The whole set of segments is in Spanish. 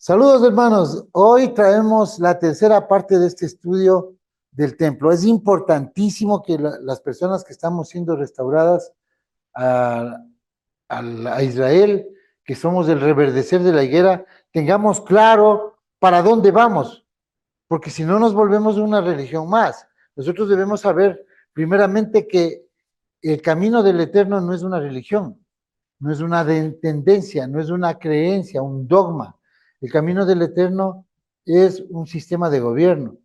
Saludos hermanos, hoy traemos la tercera parte de este estudio del templo. Es importantísimo que las personas que estamos siendo restauradas a, a Israel, que somos el reverdecer de la higuera, tengamos claro para dónde vamos, porque si no nos volvemos una religión más. Nosotros debemos saber primeramente que el camino del Eterno no es una religión, no es una tendencia, no es una creencia, un dogma. El camino del Eterno es un sistema de gobierno.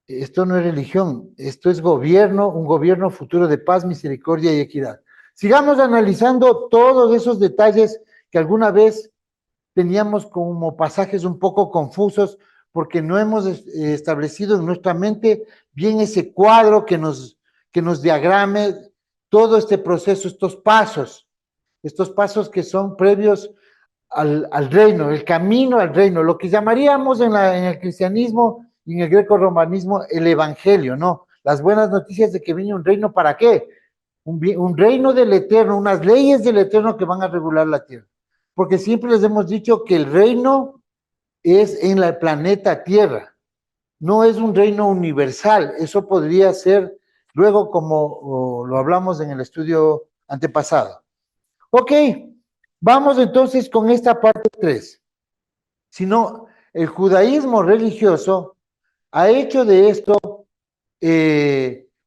Esto no es religión, esto es gobierno, un gobierno futuro de paz, misericordia y equidad. Sigamos analizando todos esos detalles que alguna vez teníamos como pasajes un poco confusos porque no hemos establecido en nuestra mente bien ese cuadro que nos diagrame todo este proceso, estos pasos que son previos al reino, el camino al reino, lo que llamaríamos en el cristianismo y en el greco-romanismo el evangelio, ¿no? Las buenas noticias de que viene un reino, ¿para qué? Un reino del eterno, unas leyes del eterno que van a regular la tierra. Porque siempre les hemos dicho que el reino es en el planeta Tierra, no es un reino universal. Eso podría ser luego como lo hablamos en el estudio antepasado. Ok, vamos entonces con esta parte 3. Sino el judaísmo religioso ha hecho de esto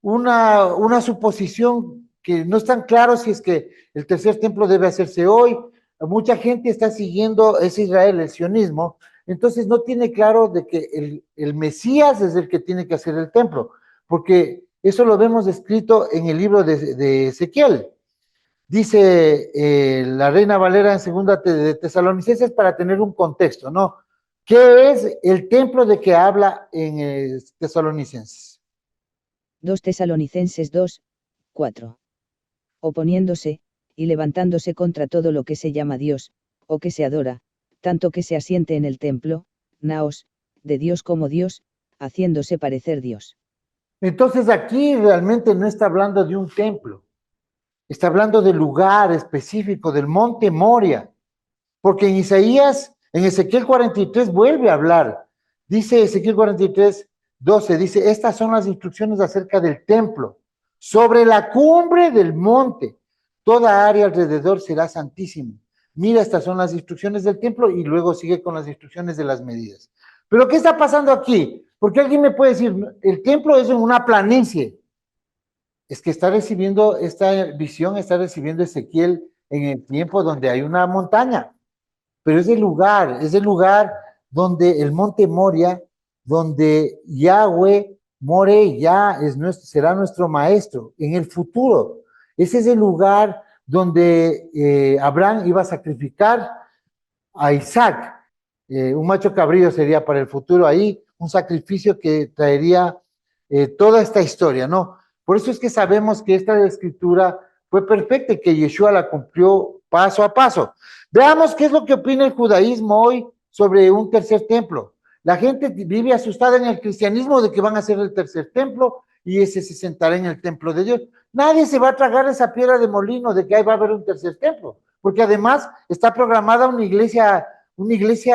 una suposición que no es tan claro si es que el tercer templo debe hacerse hoy. Mucha gente está siguiendo ese Israel, el sionismo, entonces no tiene claro de que el Mesías es el que tiene que hacer el templo, porque eso lo vemos escrito en el libro de Ezequiel. Dice la Reina Valera en segunda de Tesalonicenses para tener un contexto, ¿no? ¿Qué es el templo de que habla en Tesalonicenses? 2 Tesalonicenses 2, 4. Oponiéndose, y levantándose contra todo lo que se llama Dios, o que se adora, tanto que se asiente en el templo, naos, de Dios como Dios, haciéndose parecer Dios. Entonces aquí realmente no está hablando de un templo, está hablando del lugar específico, del monte Moria, porque en Isaías, en Ezequiel 43 vuelve a hablar, dice Ezequiel 43, 12, dice, estas son las instrucciones acerca del templo, sobre la cumbre del monte, toda área alrededor será santísima. Mira, estas son las instrucciones del templo y luego sigue con las instrucciones de las medidas. Pero ¿qué está pasando aquí? Porque alguien me puede decir, el templo es en una planicie. Es que está recibiendo esta visión, está recibiendo Ezequiel en el tiempo donde hay una montaña. Pero es el lugar donde el monte Moria, donde Yahweh More ya será nuestro maestro en el futuro. Ese es el lugar donde Abraham iba a sacrificar a Isaac. Un macho cabrío sería para el futuro ahí, un sacrificio que traería toda esta historia, ¿no? Por eso es que sabemos que esta escritura fue perfecta y que Yeshua la cumplió paso a paso. Veamos qué es lo que opina el judaísmo hoy sobre un tercer templo. La gente vive asustada en el cristianismo de que van a hacer el tercer templo y ese se sentará en el templo de Dios. Nadie se va a tragar esa piedra de molino de que ahí va a haber un tercer templo, porque además está programada una iglesia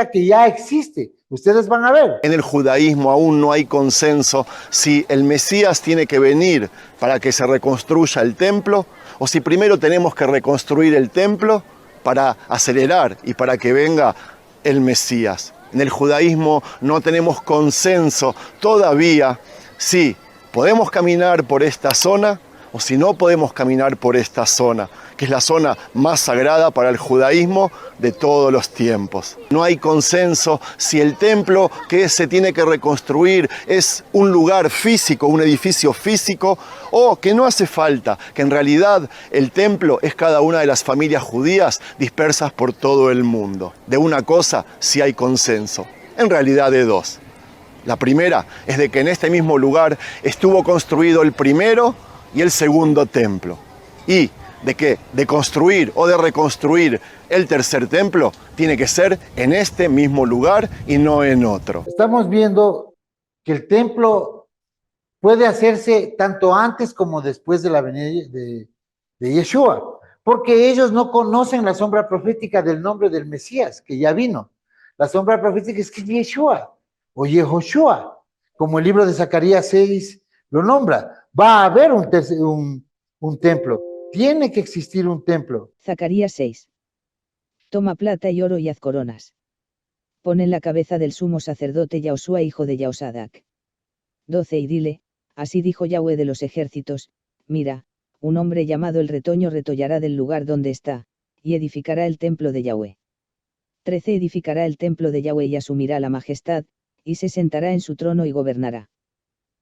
que ya existe. Ustedes van a ver. En el judaísmo aún no hay consenso si el Mesías tiene que venir para que se reconstruya el templo o si primero tenemos que reconstruir el templo para acelerar y para que venga el Mesías. En el judaísmo no tenemos consenso todavía si podemos caminar por esta zona o si no podemos caminar por esta zona, que es la zona más sagrada para el judaísmo de todos los tiempos. No hay consenso si el templo que se tiene que reconstruir es un lugar físico, un edificio físico, o que no hace falta, que en realidad el templo es cada una de las familias judías dispersas por todo el mundo. De una cosa sí hay consenso, en realidad de dos. La primera es de que en este mismo lugar estuvo construido el primero y el segundo templo. Y de que de construir o de reconstruir el tercer templo tiene que ser en este mismo lugar y no en otro. Estamos viendo que el templo puede hacerse tanto antes como después de la venida de Yeshua, porque ellos no conocen la sombra profética del nombre del Mesías, que ya vino. la sombra profética es que es Yeshua o Yehoshua, como el libro de Zacarías 6 lo nombra. Va a haber un templo, tiene que existir un templo. Zacarías 6. Toma plata y oro y haz coronas. Pon en la cabeza del sumo sacerdote Yaosua hijo de Yaosadac. 12 Y dile, así dijo Yahweh de los ejércitos, mira, un hombre llamado el retoño retollará del lugar donde está, y edificará el templo de Yahweh. 13 Edificará el templo de Yahweh y asumirá la majestad, y se sentará en su trono y gobernará.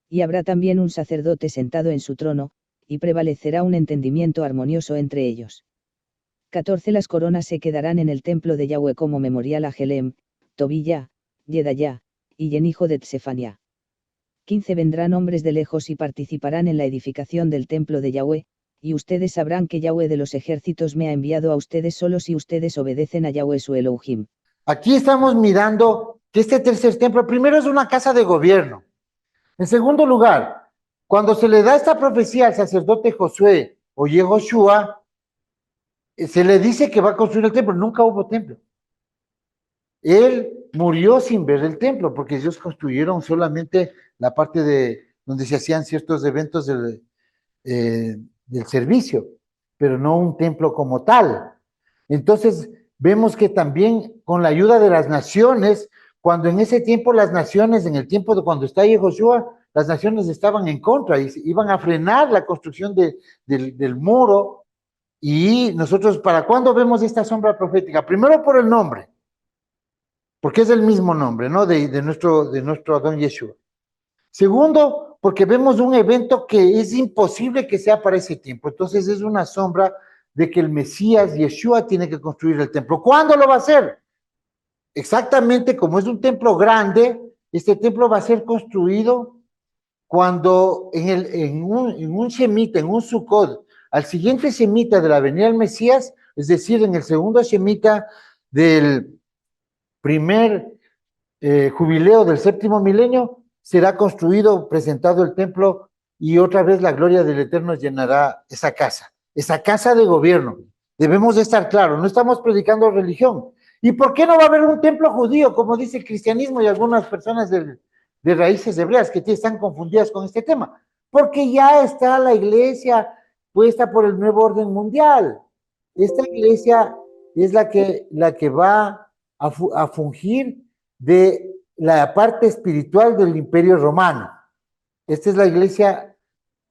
Y habrá también un sacerdote sentado en su trono, y prevalecerá un entendimiento armonioso entre ellos. 14 Las coronas se quedarán en el templo de Yahweh como memorial a Helem, Tobilla, Yedaya, y Yen hijo de Tsefania. 15 Vendrán hombres de lejos y participarán en la edificación del templo de Yahweh, y ustedes sabrán que Yahweh de los ejércitos me ha enviado a ustedes solo si ustedes obedecen a Yahweh su Elohim. Aquí estamos mirando que este tercer templo, primero es una casa de gobierno. En segundo lugar, cuando se le da esta profecía al sacerdote Josué o Yehoshua, se le dice que va a construir el templo. Nunca hubo templo. Él murió sin ver el templo, porque ellos construyeron solamente la parte de donde se hacían ciertos eventos del servicio, pero no un templo como tal. Entonces, vemos que también con la ayuda de las naciones, cuando en ese tiempo las naciones, en el tiempo de cuando está Yehoshua, las naciones estaban en contra y iban a frenar la construcción del muro. Y nosotros, ¿para cuándo vemos esta sombra profética? Primero por el nombre, porque es el mismo nombre, ¿no? De nuestro Adón Yeshua. Segundo, porque vemos un evento que es imposible que sea para ese tiempo. Entonces es una sombra de que el Mesías, Yeshua, tiene que construir el templo. ¿Cuándo lo va a hacer? Exactamente como es un templo grande, este templo va a ser construido cuando en un Shemitah, en un Sukkot, al siguiente Shemitah de la venida del Mesías, es decir, en el segundo Shemitah del primer jubileo del séptimo milenio, será construido, presentado el templo, y otra vez la gloria del Eterno llenará esa casa de gobierno. Debemos de estar claros, no estamos predicando religión. ¿Y por qué no va a haber un templo judío, como dice el cristianismo y algunas personas de raíces hebreas que están confundidas con este tema? Porque ya está la iglesia puesta por el nuevo orden mundial. Esta iglesia es la que va a fungir de la parte espiritual del Imperio Romano. Esta es la iglesia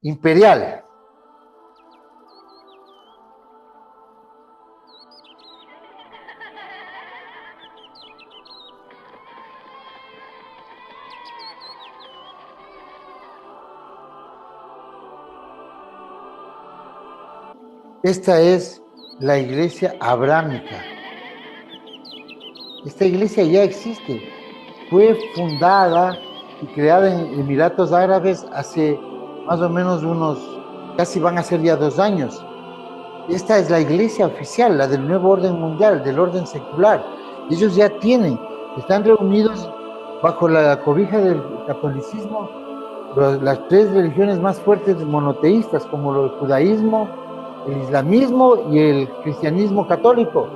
imperial. Esta es la iglesia abrámica. Esta iglesia ya existe. Fue fundada y creada en Emiratos Árabes hace más o menos casi van a ser ya 2 años. Esta es la iglesia oficial, la del nuevo orden mundial, del orden secular. Ellos ya están reunidos bajo la cobija del catolicismo, las 3 religiones más fuertes monoteístas, como el judaísmo, el islamismo y el cristianismo católico,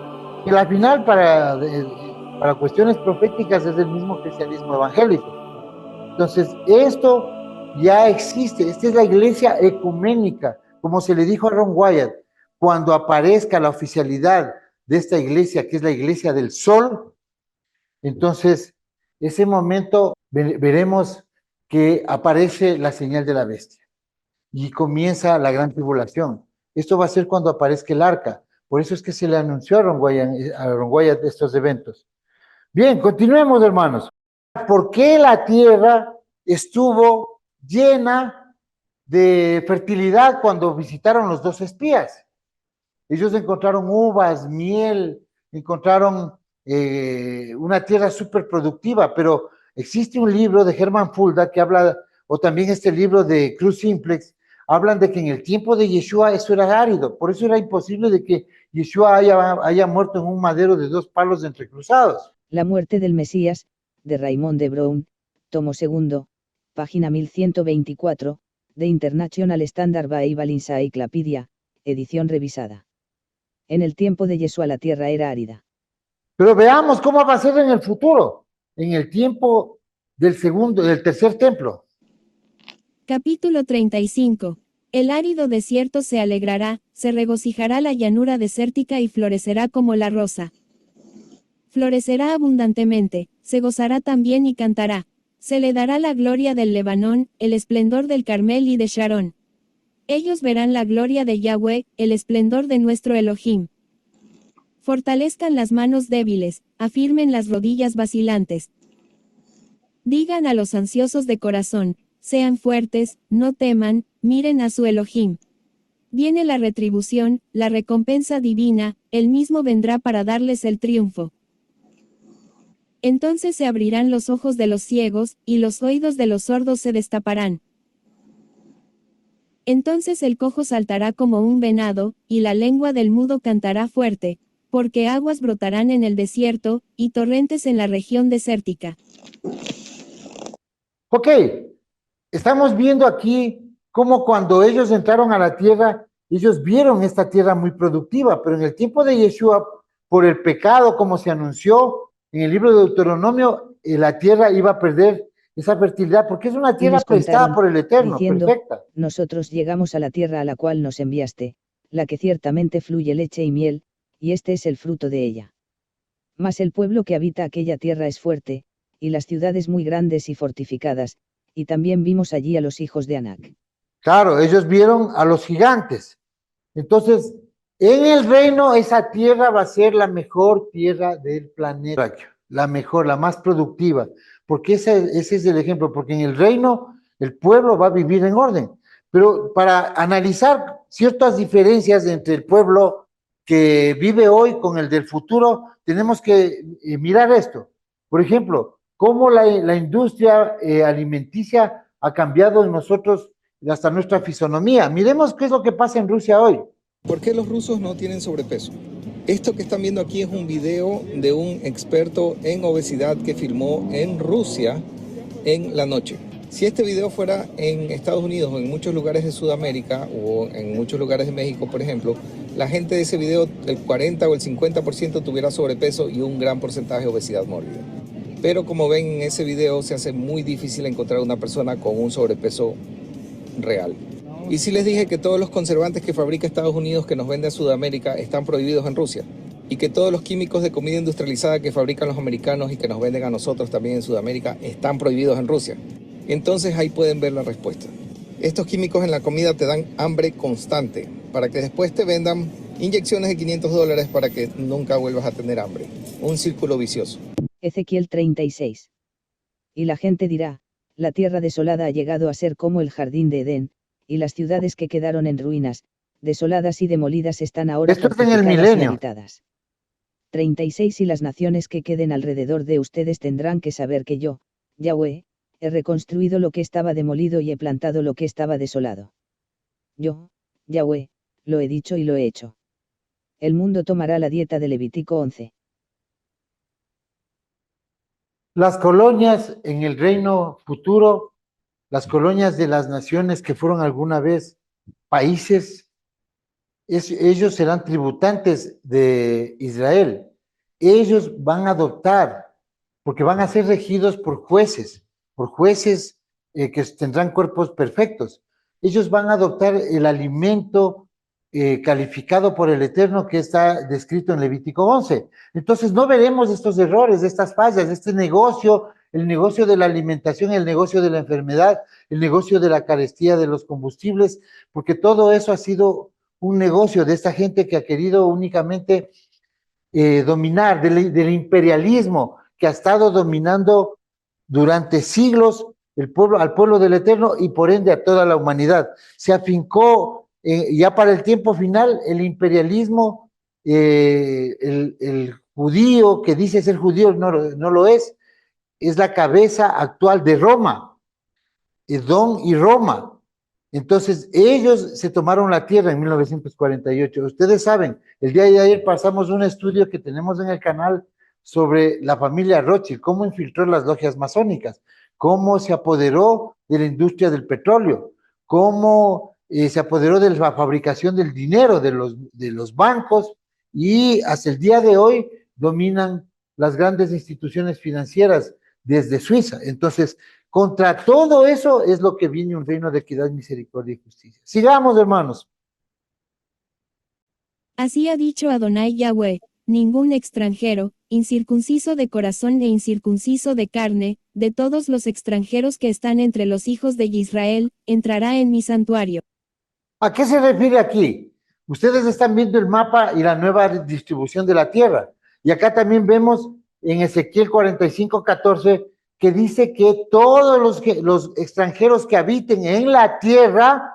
que al final para cuestiones proféticas es el mismo cristianismo evangélico. Entonces, esto ya existe, esta es la iglesia ecuménica, como se le dijo a Ron Wyatt, cuando aparezca la oficialidad de esta iglesia, que es la iglesia del sol, entonces, ese momento veremos que aparece la señal de la bestia y comienza la gran tribulación. Esto va a ser cuando aparezca el arca. Por eso es que se le anunció a Ron Wyatt estos eventos. Bien, continuemos, hermanos. ¿Por qué la tierra estuvo llena de fertilidad cuando visitaron los 2 espías? Ellos encontraron uvas, miel, encontraron una tierra súper productiva, pero existe un libro de Herman Fulda que habla, o también este libro de Cruz Simplex, hablan de que en el tiempo de Yeshua eso era árido, por eso era imposible de que Yeshua haya muerto en un madero de 2 palos entrecruzados. La muerte del Mesías, de Raymond de Brown, tomo 2, página 1124, de International Standard Bible Encyclopedia, edición revisada. En el tiempo de Yeshua la tierra era árida. Pero veamos cómo va a ser en el futuro, en el tiempo del tercer templo. Capítulo 35. El árido desierto se alegrará, se regocijará la llanura desértica y florecerá como la rosa. Florecerá abundantemente, se gozará también y cantará. Se le dará la gloria del Lebanón, el esplendor del Carmel y de Sharón. Ellos verán la gloria de Yahweh, el esplendor de nuestro Elohim. Fortalezcan las manos débiles, afirmen las rodillas vacilantes. Digan a los ansiosos de corazón, sean fuertes, no teman, miren a su Elohim. Viene la retribución, la recompensa divina, él mismo vendrá para darles el triunfo. Entonces se abrirán los ojos de los ciegos, y los oídos de los sordos se destaparán. Entonces el cojo saltará como un venado, y la lengua del mudo cantará fuerte, porque aguas brotarán en el desierto, y torrentes en la región desértica. Ok, estamos viendo aquí cómo cuando ellos entraron a la tierra, ellos vieron esta tierra muy productiva, pero en el tiempo de Yeshua, por el pecado, como se anunció en el libro de Deuteronomio, la tierra iba a perder esa fertilidad, porque es una Y tierra les prestada contaron, por el Eterno, diciendo, perfecta. nosotros llegamos a la tierra a la cual nos enviaste, la que ciertamente fluye leche y miel, y este es el fruto de ella. Mas el pueblo que habita aquella tierra es fuerte, y las ciudades muy grandes y fortificadas, y también vimos allí a los hijos de Anac. Claro, ellos vieron a los gigantes. Entonces, en el reino, esa tierra va a ser la mejor tierra del planeta, la mejor, la más productiva, porque ese es el ejemplo, porque en el reino el pueblo va a vivir en orden. Pero para analizar ciertas diferencias entre el pueblo que vive hoy con el del futuro, tenemos que mirar esto. Por ejemplo, cómo la industria alimenticia ha cambiado en nosotros hasta nuestra fisonomía. Miremos qué es lo que pasa en Rusia hoy. ¿Por qué los rusos no tienen sobrepeso? Esto que están viendo aquí es un video de un experto en obesidad que filmó en Rusia en la noche. Si este video fuera en Estados Unidos o en muchos lugares de Sudamérica o en muchos lugares de México, por ejemplo, la gente de ese video, el 40 o el 50% tuviera sobrepeso y un gran porcentaje de obesidad mórbida. Pero como ven en ese video, se hace muy difícil encontrar una persona con un sobrepeso real. Y si les dije que todos los conservantes que fabrica Estados Unidos que nos vende a Sudamérica están prohibidos en Rusia, y que todos los químicos de comida industrializada que fabrican los americanos y que nos venden a nosotros también en Sudamérica están prohibidos en Rusia, entonces ahí pueden ver la respuesta. Estos químicos en la comida te dan hambre constante para que después te vendan inyecciones de $500 para que nunca vuelvas a tener hambre. Un círculo vicioso. Ezequiel 36. Y la gente dirá, la tierra desolada ha llegado a ser como el jardín de Edén, y las ciudades que quedaron en ruinas, desoladas y demolidas están ahora Esto es en el fortificadas y milenio. habitadas. 36 Y las naciones que queden alrededor de ustedes tendrán que saber que yo, Yahweh, he reconstruido lo que estaba demolido y he plantado lo que estaba desolado. Yo, Yahweh, lo he dicho y lo he hecho. El mundo tomará la dieta de Levítico 11. Las colonias en el reino futuro, las colonias de las naciones que fueron alguna vez países, ellos serán tributantes de Israel. Ellos van a adoptar, porque van a ser regidos por jueces que tendrán cuerpos perfectos. Ellos van a adoptar el alimento calificado por el Eterno que está descrito en Levítico 11. Entonces no veremos estos errores, estas fallas, este negocio, el negocio de la alimentación, el negocio de la enfermedad, el negocio de la carestía de los combustibles, porque todo eso ha sido un negocio de esta gente que ha querido únicamente dominar, del imperialismo que ha estado dominando durante siglos al pueblo del Eterno y por ende a toda la humanidad. Se afincó ya para el tiempo final el imperialismo, el judío que dice ser judío no lo es la cabeza actual de Roma, Edom y Roma. Entonces, ellos se tomaron la tierra en 1948. Ustedes saben, el día de ayer pasamos un estudio que tenemos en el canal sobre la familia Rothschild, cómo infiltró las logias masónicas, cómo se apoderó de la industria del petróleo, cómo se apoderó de la fabricación del dinero de los bancos y hasta el día de hoy dominan las grandes instituciones financieras desde Suiza. Entonces, contra todo eso es lo que viene un reino de equidad, misericordia y justicia. Sigamos, hermanos. Así ha dicho Adonai Yahweh, ningún extranjero, incircunciso de corazón e incircunciso de carne, de todos los extranjeros que están entre los hijos de Israel, entrará en mi santuario. ¿A qué se refiere aquí? Ustedes están viendo el mapa y la nueva distribución de la tierra. Y acá también vemos en Ezequiel 45:14 que dice que todos los extranjeros que habiten en la tierra,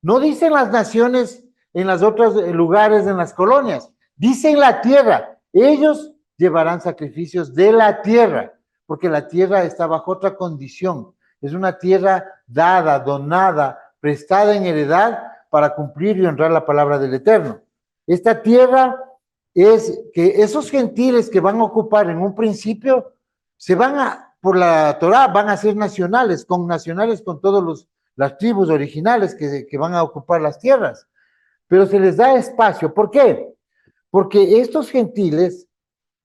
no dicen las naciones en los otros lugares, en las colonias, dicen la tierra. Ellos llevarán sacrificios de la tierra, porque la tierra está bajo otra condición. Es una tierra dada, donada, prestada en heredad para cumplir y honrar la palabra del Eterno. Esta tierra es que esos gentiles que van a ocupar en un principio, se van a, por la Torá, van a ser nacionales con todas las tribus originales que van a ocupar las tierras, pero se les da espacio. ¿Por qué? Porque estos gentiles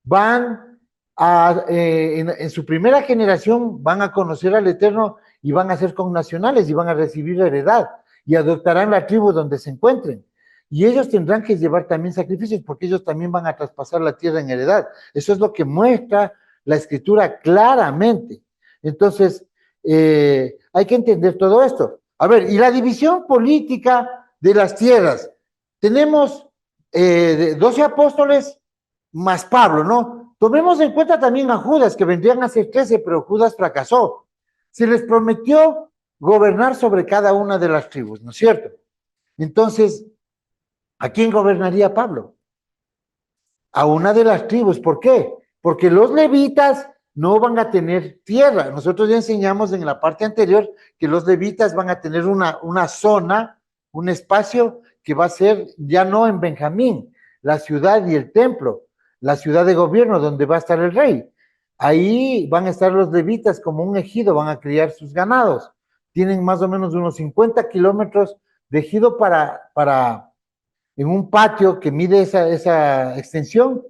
van a, en su primera generación, van a conocer al Eterno y van a ser connacionales y van a recibir heredad y adoptarán la tribu donde se encuentren. Y ellos tendrán que llevar también sacrificios porque ellos también van a traspasar la tierra en heredad. Eso es lo que muestra la escritura claramente. Entonces, hay que entender todo esto. A ver, y la división política de las tierras. Tenemos 12 apóstoles más Pablo, ¿no? Tomemos en cuenta también a Judas, que vendrían a ser 13, pero Judas fracasó. Se les prometió gobernar sobre cada una de las tribus, ¿no es cierto? Entonces, ¿a quién gobernaría Pablo? A una de las tribus. ¿Por qué? Porque los levitas no van a tener tierra. Nosotros ya enseñamos en la parte anterior que los levitas van a tener una zona, un espacio que va a ser ya no en Benjamín, la ciudad y el templo, la ciudad de gobierno donde va a estar el rey. Ahí van a estar los levitas como un ejido, van a criar sus ganados. Tienen más o menos unos 50 kilómetros de ejido en un patio que mide esa extensión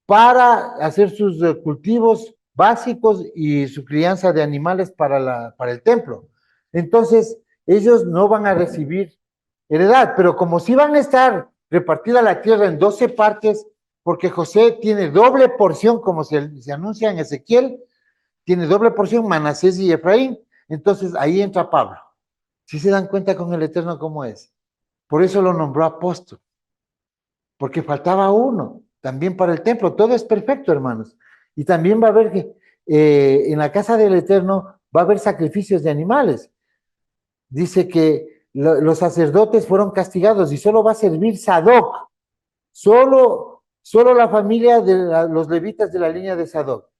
para hacer sus cultivos básicos y su crianza de animales para el templo. Entonces, ellos no van a recibir heredad, pero como sí van a estar repartida la tierra en 12 partes, porque José tiene doble porción, como se anuncia en Ezequiel, tiene doble porción Manasés y Efraín, entonces ahí entra Pablo. ¿Sí se dan cuenta con el Eterno cómo es? Por eso lo nombró apóstol, porque faltaba uno, también para el templo. Todo es perfecto, hermanos. Y también va a haber que en la casa del Eterno va a haber sacrificios de animales. Dice que los sacerdotes fueron castigados y solo va a servir Sadoc, solo la familia de los levitas de la línea de Sadoc.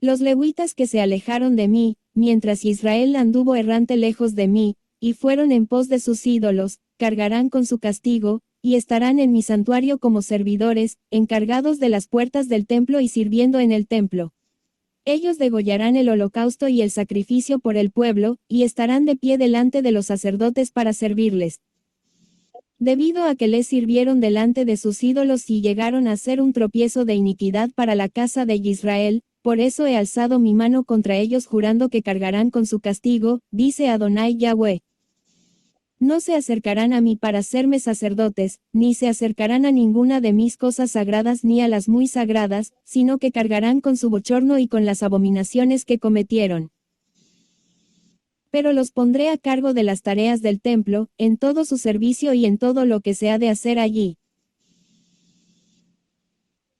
Los levitas que se alejaron de mí, mientras Israel anduvo errante lejos de mí, y fueron en pos de sus ídolos, cargarán con su castigo, y estarán en mi santuario como servidores, encargados de las puertas del templo y sirviendo en el templo. Ellos degollarán el holocausto y el sacrificio por el pueblo, y estarán de pie delante de los sacerdotes para servirles. Debido a que les sirvieron delante de sus ídolos y llegaron a ser un tropiezo de iniquidad para la casa de Israel, por eso he alzado mi mano contra ellos jurando que cargarán con su castigo, dice Adonai Yahweh. No se acercarán a mí para serme sacerdotes, ni se acercarán a ninguna de mis cosas sagradas ni a las muy sagradas, sino que cargarán con su bochorno y con las abominaciones que cometieron. Pero los pondré a cargo de las tareas del templo, en todo su servicio y en todo lo que se ha de hacer allí.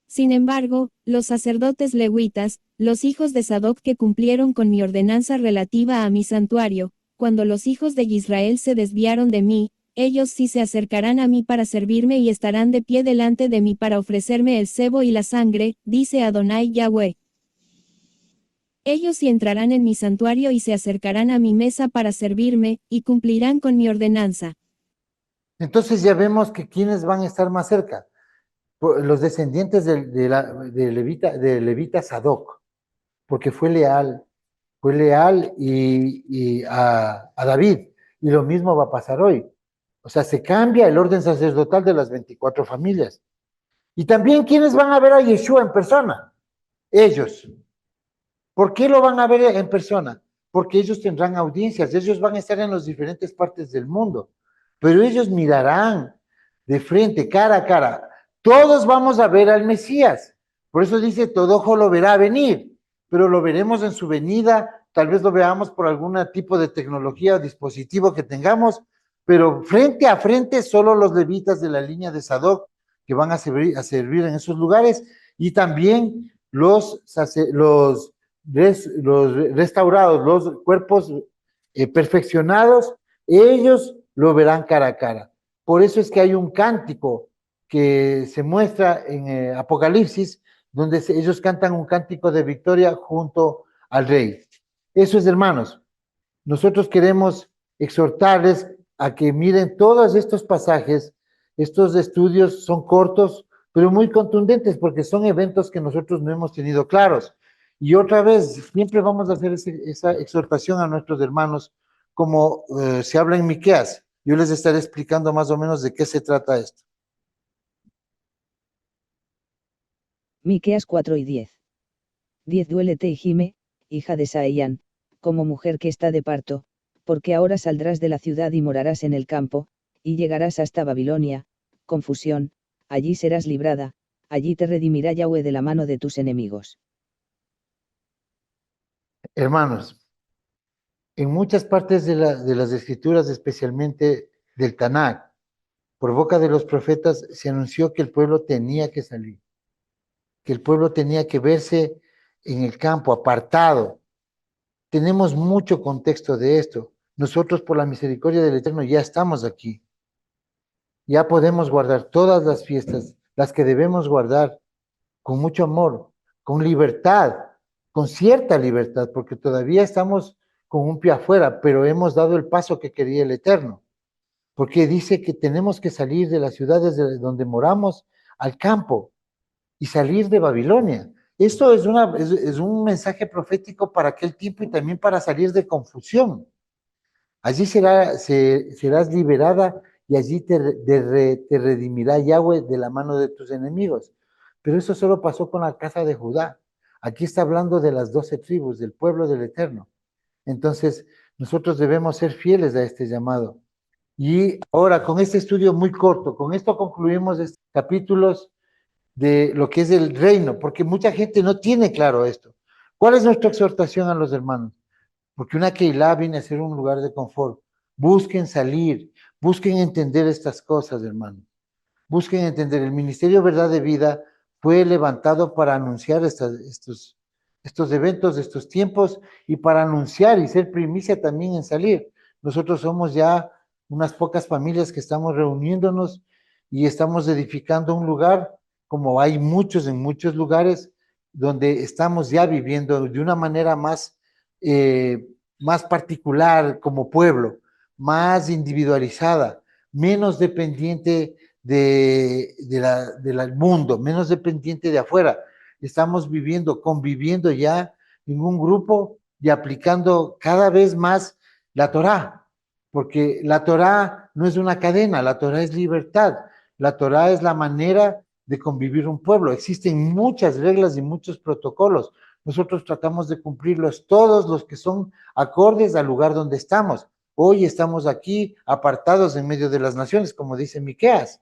Sin embargo, los sacerdotes levitas, los hijos de Sadoc que cumplieron con mi ordenanza relativa a mi santuario, cuando los hijos de Israel se desviaron de mí, ellos sí se acercarán a mí para servirme y estarán de pie delante de mí para ofrecerme el sebo y la sangre, dice Adonai Yahweh. Ellos sí entrarán en mi santuario y se acercarán a mi mesa para servirme, y cumplirán con mi ordenanza. Entonces ya vemos que quienes van a estar más cerca, los descendientes de Levita Sadoc, porque fue leal y a David, y lo mismo va a pasar hoy. O sea, se cambia el orden sacerdotal de las 24 familias. Y también, ¿quiénes van a ver a Yeshua en persona? Ellos. ¿Por qué lo van a ver en persona? Porque ellos tendrán audiencias, ellos van a estar en las diferentes partes del mundo, pero ellos mirarán de frente, cara a cara. Todos vamos a ver al Mesías. Por eso dice, todo ojo lo verá venir, pero lo veremos en su venida, tal vez lo veamos por algún tipo de tecnología o dispositivo que tengamos, pero frente a frente solo los levitas de la línea de Sadoc que van a servir en esos lugares y también los restaurados, los cuerpos perfeccionados, ellos lo verán cara a cara. Por eso es que hay un cántico que se muestra en Apocalipsis, donde ellos cantan un cántico de victoria junto al rey. Eso es, hermanos. Nosotros queremos exhortarles a que miren todos estos pasajes. Estos estudios son cortos, pero muy contundentes, porque son eventos que nosotros no hemos tenido claros. Y otra vez, siempre vamos a hacer esa exhortación a nuestros hermanos, como se habla en Miqueas. Yo les estaré explicando más o menos de qué se trata esto. Miqueas 4 y 10. 10 Duélete y gime, hija de Saían, como mujer que está de parto, porque ahora saldrás de la ciudad y morarás en el campo, y llegarás hasta Babilonia, confusión, allí serás librada, allí te redimirá Yahweh de la mano de tus enemigos. Hermanos, en muchas partes de las escrituras, especialmente del Tanakh, por boca de los profetas, se anunció que el pueblo tenía que salir, que el pueblo tenía que verse en el campo, apartado. Tenemos mucho contexto de esto. Nosotros, por la misericordia del Eterno, ya estamos aquí. Ya podemos guardar todas las fiestas, las que debemos guardar con mucho amor, con libertad, con cierta libertad, porque todavía estamos con un pie afuera, pero hemos dado el paso que quería el Eterno, porque dice que tenemos que salir de las ciudades donde moramos al campo y salir de Babilonia. Esto es un mensaje profético para aquel tiempo y también para salir de confusión. Allí serás liberada y allí te redimirá Yahweh de la mano de tus enemigos. Pero eso solo pasó con la casa de Judá. Aquí está hablando de las 12 tribus, del pueblo del Eterno. Entonces, nosotros debemos ser fieles a este llamado. Y ahora, con este estudio muy corto, con esto concluimos estos capítulos de lo que es el reino, porque mucha gente no tiene claro esto. ¿Cuál es nuestra exhortación a los hermanos? Porque una Keilah viene a ser un lugar de confort. Busquen salir, busquen entender estas cosas, hermanos. Busquen entender. El Ministerio Verdad de Vida fue levantado para anunciar estos eventos, estos tiempos, y para anunciar y ser primicia también en salir. Nosotros somos ya unas pocas familias que estamos reuniéndonos y estamos edificando un lugar, como hay muchos en muchos lugares, donde estamos ya viviendo de una manera más particular como pueblo, más individualizada, menos dependiente del mundo, menos dependiente de afuera. Estamos conviviendo ya en un grupo y aplicando cada vez más la Torá, porque la Torá no es una cadena, la Torá es libertad, la Torá es la manera de convivir un pueblo. Existen muchas reglas y muchos protocolos. Nosotros tratamos de cumplirlos todos los que son acordes al lugar donde estamos. Hoy estamos aquí apartados en medio de las naciones, como dice Miqueas.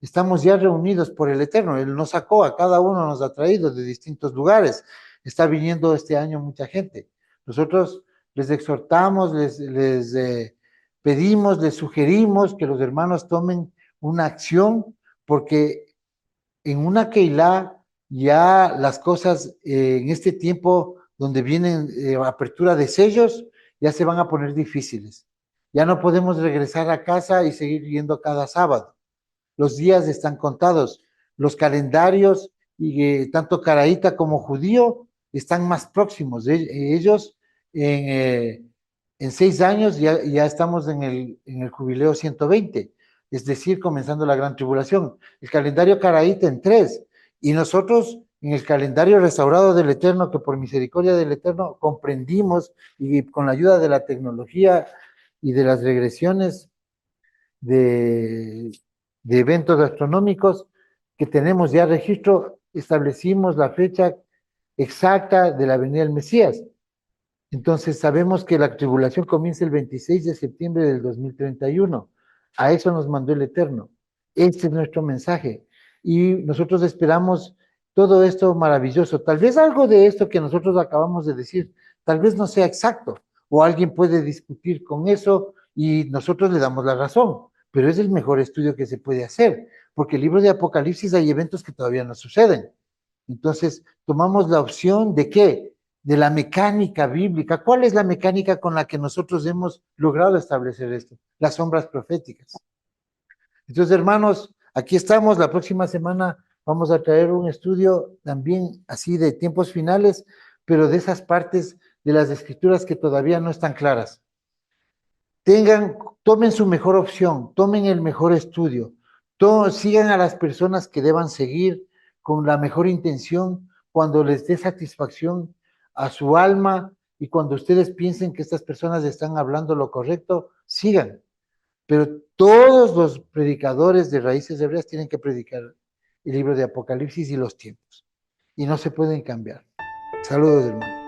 Estamos ya reunidos por el Eterno. Él nos sacó, a cada uno nos ha traído de distintos lugares. Está viniendo este año mucha gente. Nosotros les exhortamos, les pedimos, les sugerimos que los hermanos tomen una acción, porque en una Keilah ya las cosas en este tiempo donde vienen apertura de sellos, ya se van a poner difíciles. Ya no podemos regresar a casa y seguir yendo cada sábado. Los días están contados. Los calendarios, tanto caraíta como judío, están más próximos. Ellos en 6 años ya estamos en el jubileo 120, es decir, comenzando la gran tribulación. El calendario caraíta en 3, y nosotros en el calendario restaurado del Eterno, que por misericordia del Eterno comprendimos, y con la ayuda de la tecnología y de las regresiones de eventos astronómicos, que tenemos ya registro, establecimos la fecha exacta de la venida del Mesías. Entonces sabemos que la tribulación comienza el 26 de septiembre del 2031. A eso nos mandó el Eterno. Este es nuestro mensaje. Y nosotros esperamos todo esto maravilloso. Tal vez algo de esto que nosotros acabamos de decir, tal vez no sea exacto, o alguien puede discutir con eso y nosotros le damos la razón, pero es el mejor estudio que se puede hacer, porque el libro de Apocalipsis hay eventos que todavía no suceden. Entonces, tomamos la opción de ¿qué? De la mecánica bíblica. ¿Cuál es la mecánica con la que nosotros hemos logrado establecer esto? Las sombras proféticas. Entonces, hermanos, aquí estamos. La próxima semana vamos a traer un estudio también así de tiempos finales, pero de esas partes de las escrituras que todavía no están claras. Tomen su mejor opción, tomen el mejor estudio, sigan a las personas que deban seguir con la mejor intención, cuando les dé satisfacción a su alma y cuando ustedes piensen que estas personas están hablando lo correcto, sigan. Pero todos los predicadores de raíces hebreas tienen que predicar el libro de Apocalipsis y los tiempos. Y no se pueden cambiar. Saludos, hermano.